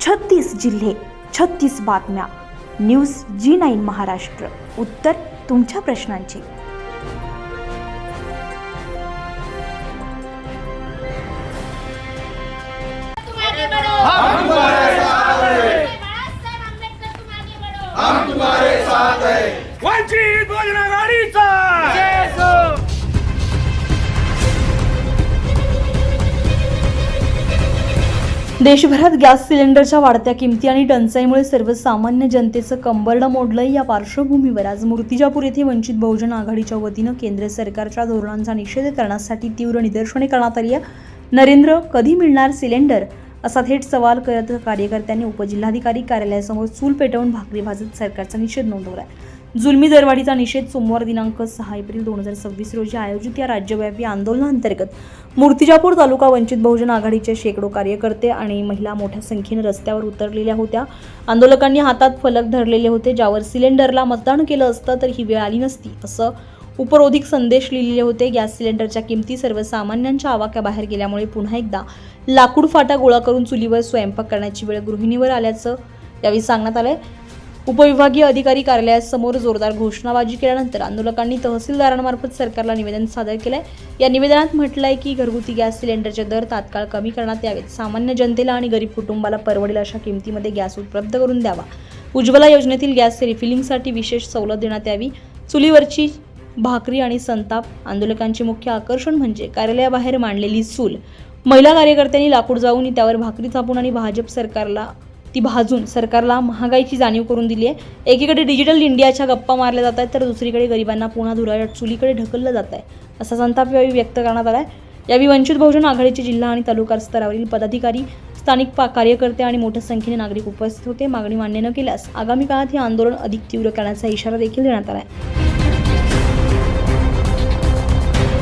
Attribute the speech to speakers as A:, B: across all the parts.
A: 36 जिल्हे, 36 बातम्या. News G9 Maharashtra. उत्तर तुमच्या प्रश्नांची.
B: हम तुम्हारे साथ हैं.
C: वंचित बहुजन आघाडीचा
A: देशभरात गॅस सिलेंडरच्या वाढत्या किमती आणि टंचाईमुळे सर्वसामान्य जनतेचं कंबरडं मोडलंय. या पार्श्वभूमीवर आज मूर्तिजापूर येथे वंचित बहुजन आघाडीच्या वतीनं केंद्र सरकारच्या धोरणांचा निषेध करण्यासाठी तीव्र निदर्शने करण्यात आली आहे. नरेंद्र, कधी मिळणार सिलेंडर, असा थेट सवाल करत कार्यकर्त्यांनी उपजिल्हाधिकारी कार्यालयासमोर चूल पेटवून भाकरी भाजत सरकारचा निषेध नोंदवला. जुलमी दरवाढीचा निषेध सोमवार दिनांक 6 एप्रिल 2026 रोजी आयोजित या राज्यव्यापी आंदोलनाअंतर्गत मूर्तिजापूर तालुका वंचित बहुजन आघाडीचे शेकडो कार्यकर्ते आणि महिला मोठ्या संख्येने रस्त्यावर उतरलेल्या होत्या. आंदोलकांनी हातात फलक धरलेले होते, ज्यावर सिलेंडरला मतदान केलं असतं तर ही वेळ आली नसती असं उपरोधिक संदेश लिहिलेले होते. गॅस सिलेंडरच्या किमती सर्वसामान्यांच्या आवाक्याबाहेर गेल्यामुळे पुन्हा एकदा लाकूड फाटा गोळा करून चुलीवर स्वयंपाक करण्याची वेळ गृहिणीवर आल्याचं यावेळी सांगण्यात आलंय. उपविभागीय अधिकारी कार्यालयासमोर जोरदार घोषणाबाजी केल्यानंतर आंदोलकांनी तहसीलदारांमार्फत सरकारला निवेदन सादर केलंय. या निवेदनात म्हटलंय की घरगुती गॅस सिलेंडरचे दर तात्काळ कमी करण्यात यावेत. सामान्य जनतेला आणि गरीब कुटुंबाला परवडेल अशा किमतीमध्ये गॅस उपलब्ध करून द्यावा. उज्ज्वला योजनेतील गॅस रिफिलिंगसाठी विशेष सवलत देण्यात यावी. चुलीवरची भाकरी आणि संताप. आंदोलकांचे मुख्य आकर्षण म्हणजे कार्यालयाबाहेर मांडलेली चूल. महिला कार्यकर्त्यांनी लाकूड जाळून त्यावर भाकरी थापून आणि भाजप सरकारला ती भाजून सरकारला महागाईची जाणीव करून दिली आहे. एकीकडे डिजिटल इंडियाच्या गप्पा मारल्या जात आहेत तर दुसरीकडे गरिबांना पुन्हा धुराच्या चुलीकडे ढकललं जात आहे असा संताप यावेळी व्यक्त करण्यात आला आहे. यावेळी वंचित बहुजन आघाडीचे जिल्हा आणि तालुका स्तरावरील पदाधिकारी, स्थानिक कार्यकर्ते आणि मोठ्या संख्येने नागरिक उपस्थित होते. मागणी मान्य न केल्यास आगामी काळात हे आंदोलन अधिक तीव्र करण्याचा इशारा देखील देण्यात आला आहे.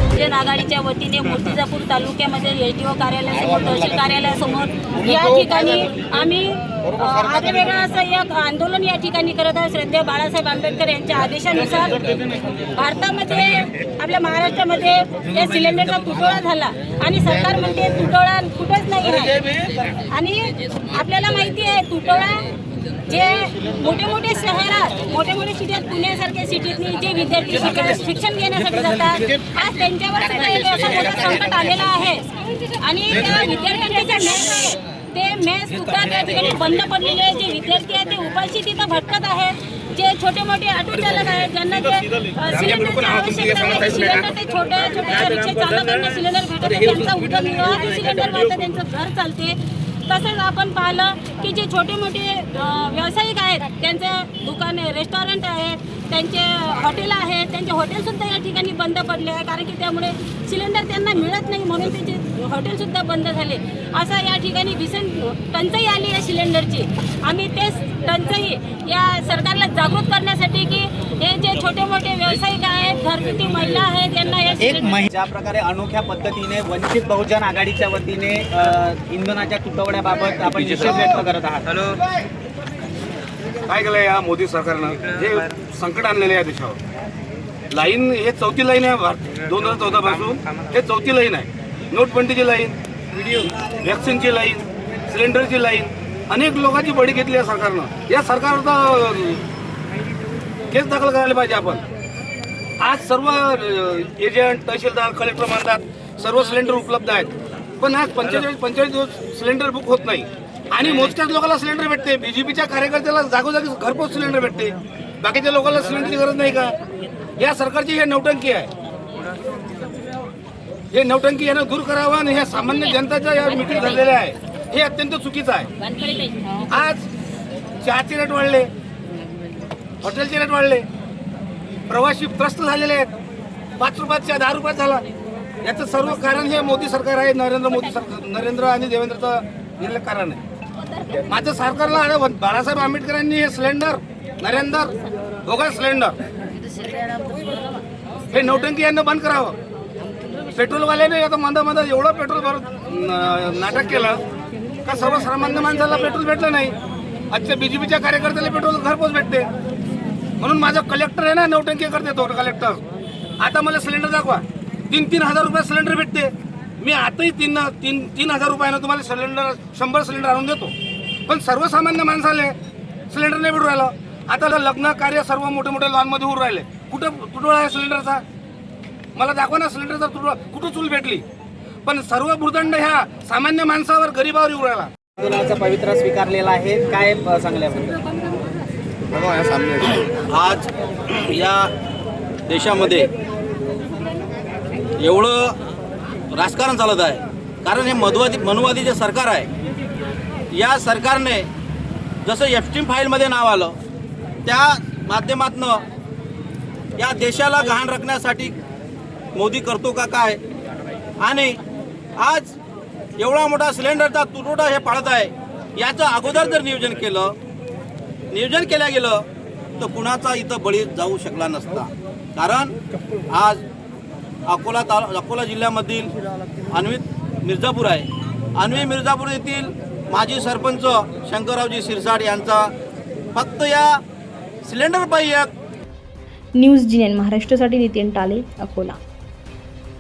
D: बहुजन आघाडीच्या वतीने मूर्तिजापूर तालुक्यामध्ये LTO कार्यालयासमोर, तहसील कार्यालयासमोर या ठिकाणी आम्ही आगळेवेगळं असं एक आंदोलन या ठिकाणी करत आहोत. श्रद्धेय बाळासाहेब आंबेडकर यांच्या आदेशानुसार भारतामध्ये, आपल्या महाराष्ट्रामध्ये या सिलेंडरचा तुटवडा झाला आणि सरकार म्हणते तुटवडा कुठंच नाही आहे. आणि आपल्याला माहिती आहे तुटवडा जे मोठे मोठे शहरात, मोठे मोठे सिटीत, पुण्यासारख्या सिटीतनी जे विद्यार्थी शिक्षण घेण्यासाठी जातात, आज त्यांच्यावर सुद्धा एक असं मोठं संकट आलेलं आहे. आणि त्या विद्यार्थ्यांचे जे मेस आहे ते मेस सुद्धा त्या ठिकाणी बंद पडलेले. जे विद्यार्थी आहेत ते उपाशी तिथं भटकत आहेत. जे छोटे मोठे ऑटो चालक आहेत ज्यांना जे सिलेंडरची आवश्यकता आहे, सिलेंडर ते छोट्या छोट्या रिक्षा चालकांना सिलेंडर भेटत आहे, त्यांचा उदरनिर्वाह सिलेंडर वाहतं, त्यांचं घर चालते. तसंच आपण पाहिलं की जे छोटे मोठे व्यावसायिक आहेत, त्यांचे दुकाने, रेस्टॉरंट आहेत, त्यांचे हॉटेल आहेत, त्यांचे हॉटेलसुद्धा या ठिकाणी बंद पडले आहे. कारण की त्यामुळे सिलेंडर त्यांना मिळत नाही म्हणून त्यांचे हॉटेलसुद्धा बंद झाले. असं या ठिकाणी भीषण टंचाई आली आहे सिलेंडरची. आम्ही तेच टंचाई या सरकारला जागृत करण्यासाठी की हे जे छोटे मोठे व्यावसायिक आहेत, घरगुती महिला आहेत, यांना या
E: ज्या प्रकारे अनोख्या पद्धतीने वंचित बहुजन आघाडीच्या वतीने इंधनाच्या तुटवड्याबाबत आपण निषेध व्यक्त करत आहात.
C: काय केलं या मोदी सरकारनं, जे संकट आणलेलं आहे देशावर. लाईन हे 4थी लाईन आहे 2014 पासून, हे 4थी लाईन आहे. नोटबंदीची लाईन, व्हॅक्सिनची लाईन, सिलेंडरची लाईन, अनेक लोकांची बळी घेतली आहे सरकारनं. या सरकारवर केस दाखल करायला पाहिजे आपण. आज सर्व एजंट, तहसीलदार, कलेक्टर म्हणतात सर्व सिलेंडर उपलब्ध आहेत, पण आज 45 दिवस सिलेंडर बुक होत नाही आणि मोजक्याच लोकांना सिलेंडर भेटते. बीजेपीच्या कार्यकर्त्याला जागोजागी घरपोच सिलेंडर भेटते, बाकीच्या लोकांना सिलेंडरची गरज नाही का? या सरकारची हे नौटंकी आहे. हे नौटंकी यानं दूर करावं आणि ह्या सामान्य जनताच्या या मिटिंग झालेल्या आहे, हे अत्यंत चुकीचं आहे. आज चहाचे रेट वाढले, हॉटेलचे रेट वाढले, प्रवासी त्रस्त झालेले आहेत. 5 रुपयात 10 रुपयात झाला. याचं सर्व कारण हे मोदी सरकार आहे. नरेंद्र आणि देवेंद्रचं दिलेलं कारण आहे. माझं सरकारला बाळासाहेब आंबेडकरांनी हे सिलेंडर, नरेंद्र बोगस सिलेंडर, हे नौटंकी यांना बंद करावं. पेट्रोलवाल्याने आता मंदा एवढं पेट्रोल नाटक केलं का सर्वसामान्य माणसाला पेट्रोल भेटलं नाही. आजच्या बीजेपीच्या कार्यकर्त्याला पेट्रोल घरपोच भेटते. म्हणून माझा कलेक्टर आहे ना, नौटंकी करते तो कलेक्टर. आता मला सिलेंडर दाखवा, 3-3 हजार रुपये सिलेंडर भेटते. मी आताही 3,000 रुपयानं तुम्हाला सिलेंडर 100 सिलेंडर आणून देतो. पण सर्वसामान्य माणसाले सिलेंडर नाही भेटून राहिलं. आता लग्न कार्य सर्व मोठे मोठे लॉनमध्ये होऊन राहिले. कुठं तुटवडा आहे सिलेंडरचा? मला दाखवा ना सिलेंडरचा तुटवडा. कुठं चूल भेटली? पण सर्व भूर्दंड ह्या सामान्य माणसावर गरीबावर येऊ राहिला.
E: आंदोलनाचा पवित्रा स्वीकारलेला आहे, काय सांगले आपण?
F: आज या देशामध्ये एवढं राजकारण चालत आहे कारण हे मनुवादी जे सरकार आहे, या सरकारने जसं एफटीम फाईलमध्ये नाव आलं त्या माध्यमातनं या देशाला गहाण राखण्यासाठी मोदी करतो का काय, आणि आज एवढा मोठा सिलेंडरचा तुटवडा हे पाळत आहे. याचं अगोदर जर नियोजन केलं गेलं तर कुणाचा इथं बळी जाऊ शकला नसता. कारण आज अकोला जिल्ह्यामधील अन्वित मिर्झापूर आहे. अन्वित मिर्झापूर येथील माजी सरपंच शंकररावजी शिरसाट यांचा फक्त या सिलेंडरपायी एक
A: न्यूज GNN महाराष्ट्रासाठी नितीन टाले, अकोला.